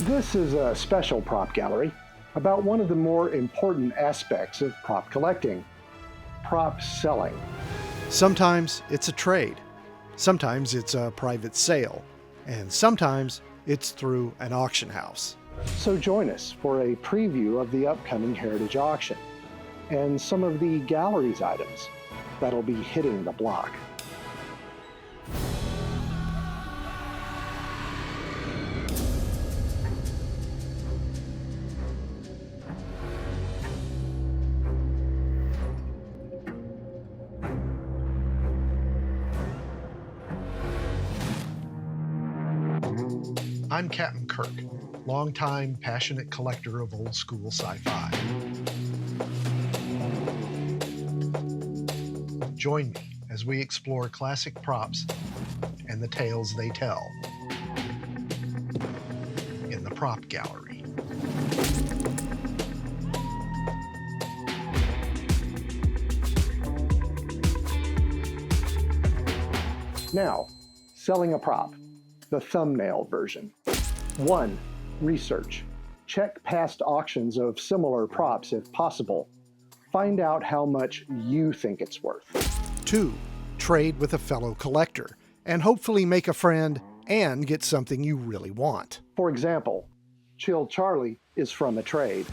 This is a special prop gallery about one of the more important aspects of prop collecting: prop selling. Sometimes it's a trade, sometimes it's a private sale, and sometimes it's through an auction house. So join us for a preview of the upcoming Heritage Auction and some of the gallery's items that'll be hitting the block. I'm Captain Kirk, longtime passionate collector of old school sci-fi. Join me as we explore classic props and the tales they tell in the prop gallery. Now, selling a prop, the thumbnail version. 1. Research. Check past auctions of similar props if possible. Find out how much you think it's worth. 2. Trade with a fellow collector, and hopefully make a friend and get something you really want. For example, Chill Charlie is from a trade.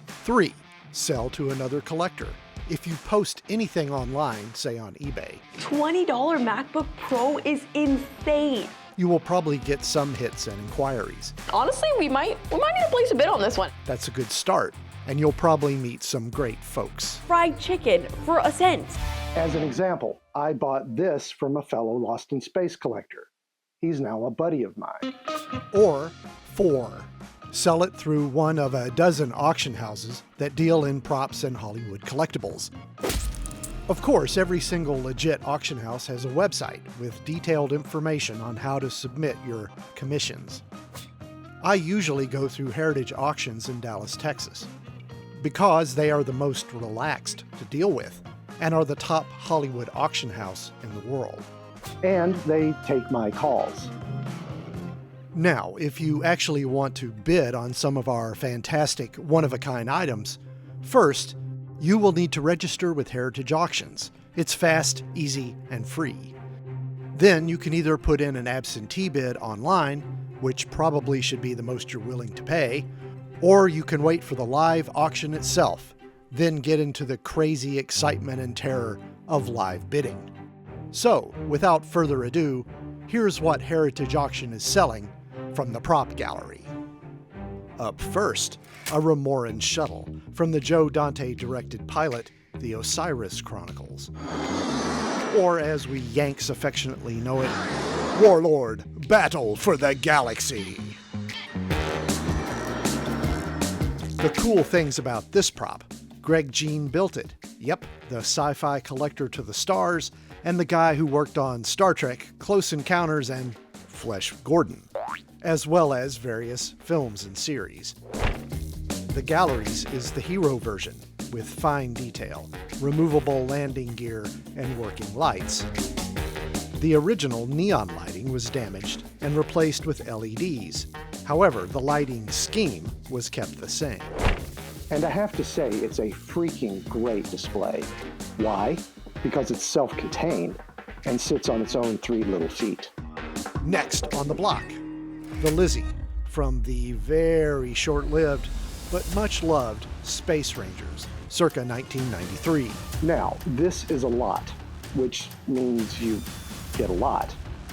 3. Sell to another collector. If you post anything online, say on eBay, $20 MacBook Pro is insane. You will probably get some hits and inquiries. Honestly, we might need to place a bid on this one. That's a good start, and you'll probably meet some great folks. Fried chicken for a cent. As an example, I bought this from a fellow Lost in Space collector. He's now a buddy of mine. Or 4. Sell it through one of a dozen auction houses that deal in props and Hollywood collectibles. Of course, every single legit auction house has a website with detailed information on how to submit your commissions. I usually go through Heritage Auctions in Dallas, Texas, because they are the most relaxed to deal with and are the top Hollywood auction house in the world. And they take my calls. Now, if you actually want to bid on some of our fantastic one-of-a-kind items, first, you will need to register with Heritage Auctions. It's fast, easy, and free. Then you can either put in an absentee bid online, which probably should be the most you're willing to pay, or you can wait for the live auction itself, then get into the crazy excitement and terror of live bidding. So, without further ado, here's what Heritage Auction is selling from the prop gallery. Up first, a Remoran shuttle from the Joe Dante directed pilot, the OSIRIS Chronicles. Or as we Yanks affectionately know it, Warlord, battle for the galaxy. The cool things about this prop: Greg Jean built it. Yep, the sci-fi collector to the stars, and the guy who worked on Star Trek, Close Encounters, and Flash Gordon, as well as various films and series. The galleries is the hero version, with fine detail, removable landing gear, and working lights. The original neon lighting was damaged and replaced with LEDs. However, the lighting scheme was kept the same. And I have to say, it's a freaking great display. Why? Because it's self-contained and sits on its own 3 little feet. Next on the block, the Lizzie, from the very short-lived but much-loved Space Rangers, circa 1993. Now, this is a lot, which means you get a lot.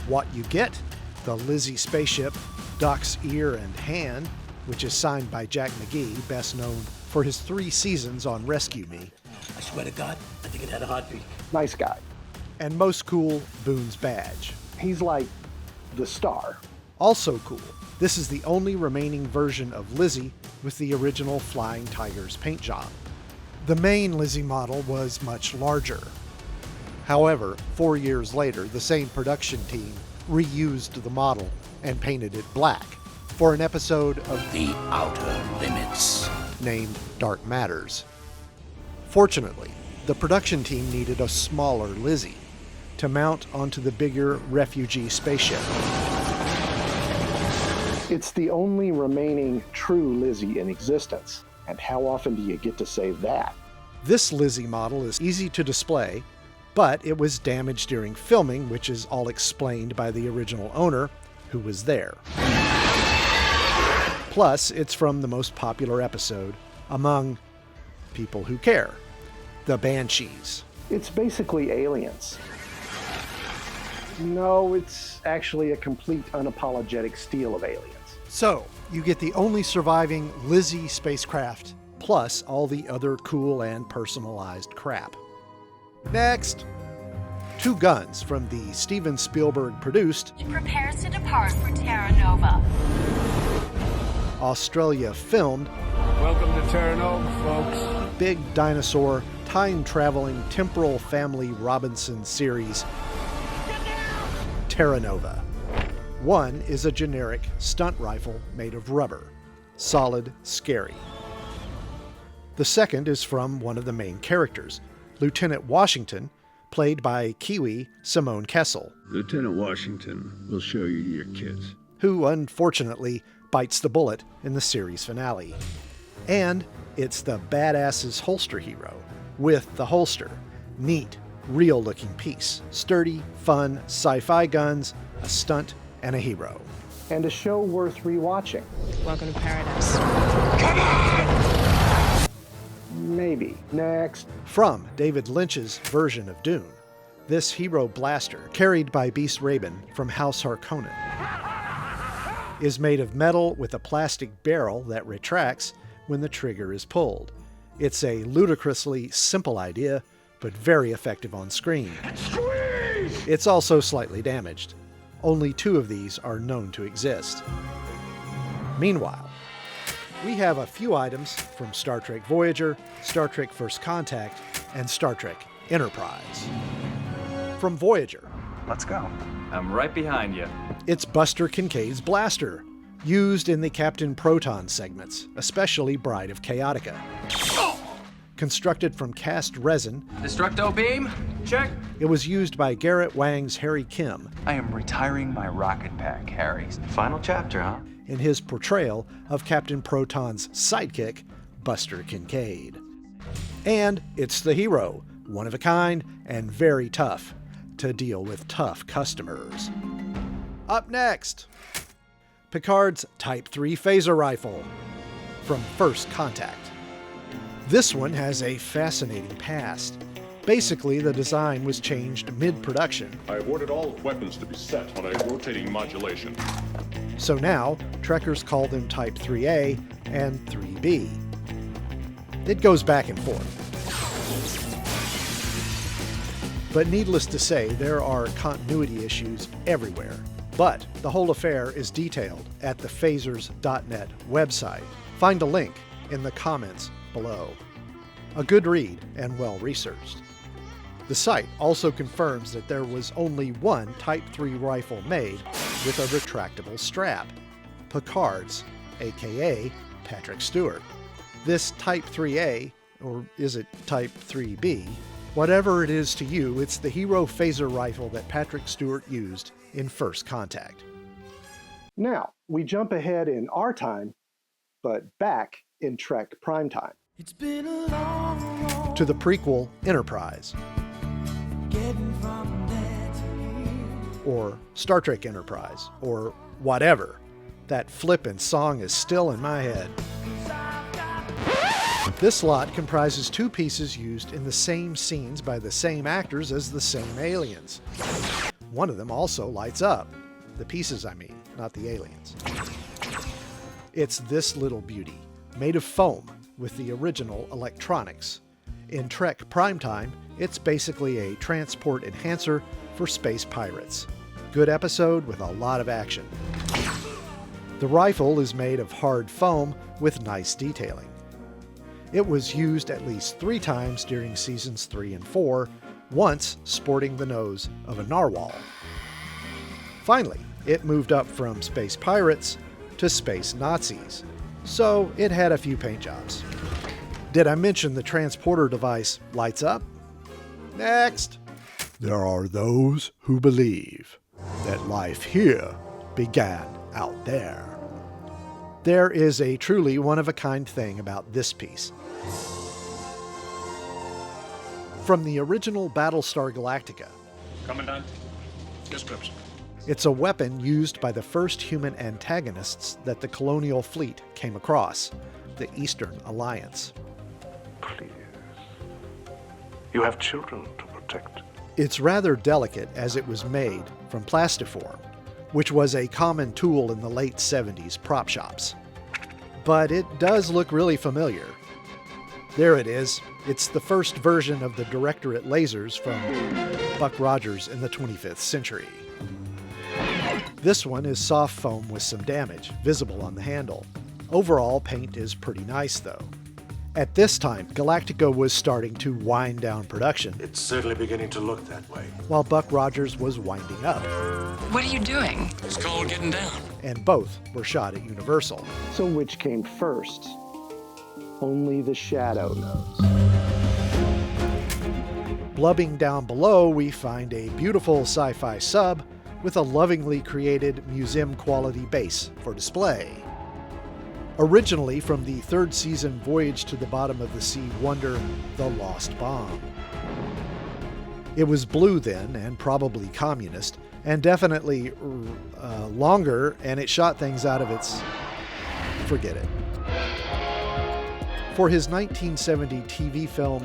What you get? The Lizzie spaceship, Doc's ear and hand, which is signed by Jack McGee, best known for his 3 seasons on Rescue Me. I swear to God, I think it had a heartbeat. Nice guy. And most cool, Boone's badge. He's like the star. Also cool, this is the only remaining version of Lizzie with the original Flying Tigers paint job. The main Lizzie model was much larger. However, 4 years later, the same production team reused the model and painted it black for an episode of The Outer Limits, named Dark Matters. Fortunately, the production team needed a smaller Lizzie to mount onto the bigger refugee spaceship. It's the only remaining true Lizzie in existence. And how often do you get to say that? This Lizzie model is easy to display, but it was damaged during filming, which is all explained by the original owner, who was there. Plus, it's from the most popular episode among people who care, the Banshees. It's basically Aliens. No, it's actually a complete unapologetic steal of Aliens. So, you get the only surviving Lizzie spacecraft, plus all the other cool and personalized crap. Next! 2 guns from the Steven Spielberg-produced, Prepares to depart for Terra Nova. Australia-filmed, Welcome to Terra Nova, folks. big dinosaur, time-traveling temporal family Robinson series, Terra Nova. One is a generic stunt rifle made of rubber. Solid, scary. The second is from one of the main characters, Lieutenant Washington, played by Kiwi Simone Kessel, Lieutenant Washington will show you to your kids. who unfortunately bites the bullet in the series finale. And it's the badass's holster hero, with the holster. Neat, real-looking piece. Sturdy, fun, sci-fi guns, a stunt, and a hero. And a show worth rewatching. Welcome to paradise. Maybe. Next. From David Lynch's version of Dune, this hero blaster, carried by Beast Raven from House Harkonnen, is made of metal with a plastic barrel that retracts when the trigger is pulled. It's a ludicrously simple idea, but very effective on screen. It's also slightly damaged. Only 2 of these are known to exist. Meanwhile, we have a few items from Star Trek Voyager, Star Trek First Contact, and Star Trek Enterprise. From Voyager, Let's go. I'm right behind you. it's Buster Kincaid's blaster, used in the Captain Proton segments, especially Bride of Chaotica. Constructed from cast resin, Destructo beam? Check. it was used by Garrett Wang's Harry Kim I am retiring my rocket pack, Harry. Final chapter, huh? in his portrayal of Captain Proton's sidekick, Buster Kincaid. And it's the hero, one of a kind and very tough, to deal with tough customers. Up next, Picard's Type 3 phaser rifle from First Contact. This one has a fascinating past. Basically, the design was changed mid-production, I have ordered all weapons to be set on a rotating modulation. so now Trekkers call them Type 3A and 3B. It goes back and forth. But needless to say, there are continuity issues everywhere. But the whole affair is detailed at the phasers.net website. Find a link in the comments below. A good read and well researched. The site also confirms that there was only one Type 3 rifle made with a retractable strap, PICARD's, aka Patrick Stewart. This Type 3A, or is it Type 3B? Whatever it is to you, it's the hero phaser rifle that Patrick Stewart used in First Contact. Now, we jump ahead in our time, but back in Trek primetime. To the prequel Enterprise, or Star Trek Enterprise, or whatever. That flippin' song is still in my head. This lot comprises 2 pieces used in the same scenes by the same actors as the same aliens. One of them also lights up. The pieces, I mean, not the aliens. It's this little beauty, made of foam with the original electronics. In Trek Primetime, it's basically a transport enhancer for space pirates. Good episode with a lot of action. The rifle is made of hard foam with nice detailing. It was used at least 3 times during seasons 3 and 4, once sporting the nose of a narwhal. Finally, it moved up from space pirates to space Nazis, so it had a few paint jobs. Did I mention the transporter device lights up? Next! There are those who believe that life here began out there. There is a truly one-of-a-kind thing about this piece. From the original Battlestar Galactica. Commandant. Description. It's a weapon used by the first human antagonists that the colonial fleet came across, the Eastern Alliance. Please. You have children to protect. It's rather delicate as it was made from plastiform, which was a common tool in the late 70s prop shops. But it does look really familiar. There it is. It's the first version of the Directorate lasers from Buck Rogers in the 25th century. This one is soft foam with some damage, visible on the handle. Overall, paint is pretty nice though. At this time, Galactica was starting to wind down production. It's certainly beginning to look that way. While Buck Rogers was winding up. What are you doing? It's called getting down. And both were shot at Universal. So which came first? Only the shadow knows. Blubbing down below, we find a beautiful sci-fi sub with a lovingly created museum-quality base for display. Originally from the third season Voyage to the Bottom of the Sea wonder, The Lost Bomb. It was blue then, and probably communist, and definitely longer, and it shot things out of its... forget it. For his 1970 TV film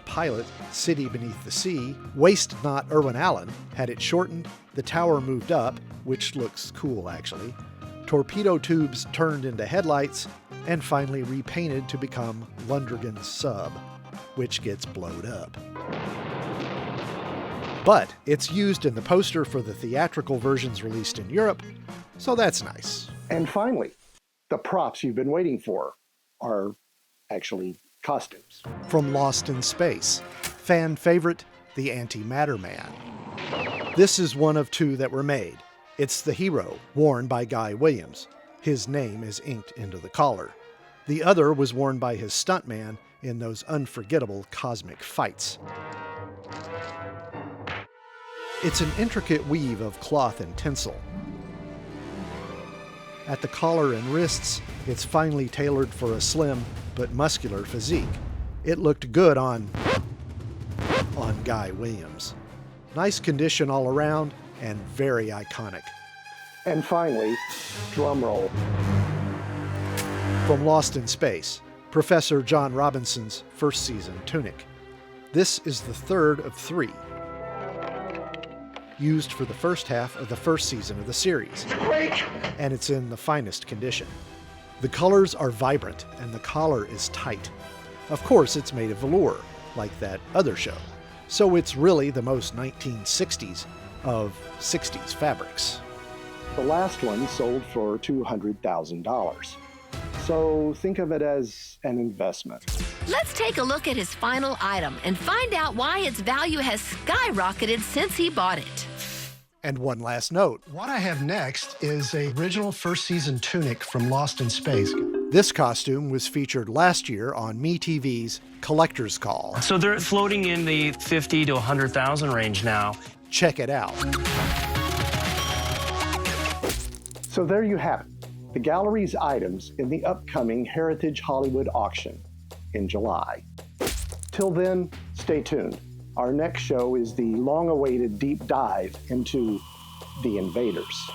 / pilot, City Beneath the Sea, Waste Not Irwin Allen had it shortened, the tower moved up, which looks cool actually, torpedo tubes turned into headlights, and finally repainted to become Lundgren's sub, which gets blowed up. But it's used in the poster for the theatrical versions released in Europe, so that's nice. And finally, the props you've been waiting for are actually costumes. From Lost in Space, fan favorite, the Antimatter Man. This is one of two that were made. It's the hero, worn by Guy Williams. His name is inked into the collar. The other was worn by his stuntman in those unforgettable cosmic fights. It's an intricate weave of cloth and tinsel. At the collar and wrists, it's finely tailored for a slim but muscular physique. It looked good on Guy Williams. Nice condition all around and very iconic. And finally, drum roll. From Lost in Space, Professor John Robinson's first season Tunic. This is the third of 3. Used for the first half of the first season of the series. And it's in the finest condition. The colors are vibrant and the collar is tight. Of course, it's made of velour, like that other show. So it's really the most 1960s of 60s fabrics. The last one sold for $200,000. So think of it as an investment. Let's take a look at his final item and find out why its value has skyrocketed since he bought it. And one last note. What I have next is a original first season Tunic from Lost in Space. This costume was featured last year on MeTV's Collector's Call. So they're floating in the 50 to 100,000 range now. Check it out. So there you have it, the gallery's items in the upcoming Heritage Hollywood auction in July. Till then, stay tuned. Our next show is the long-awaited deep dive into The Invaders.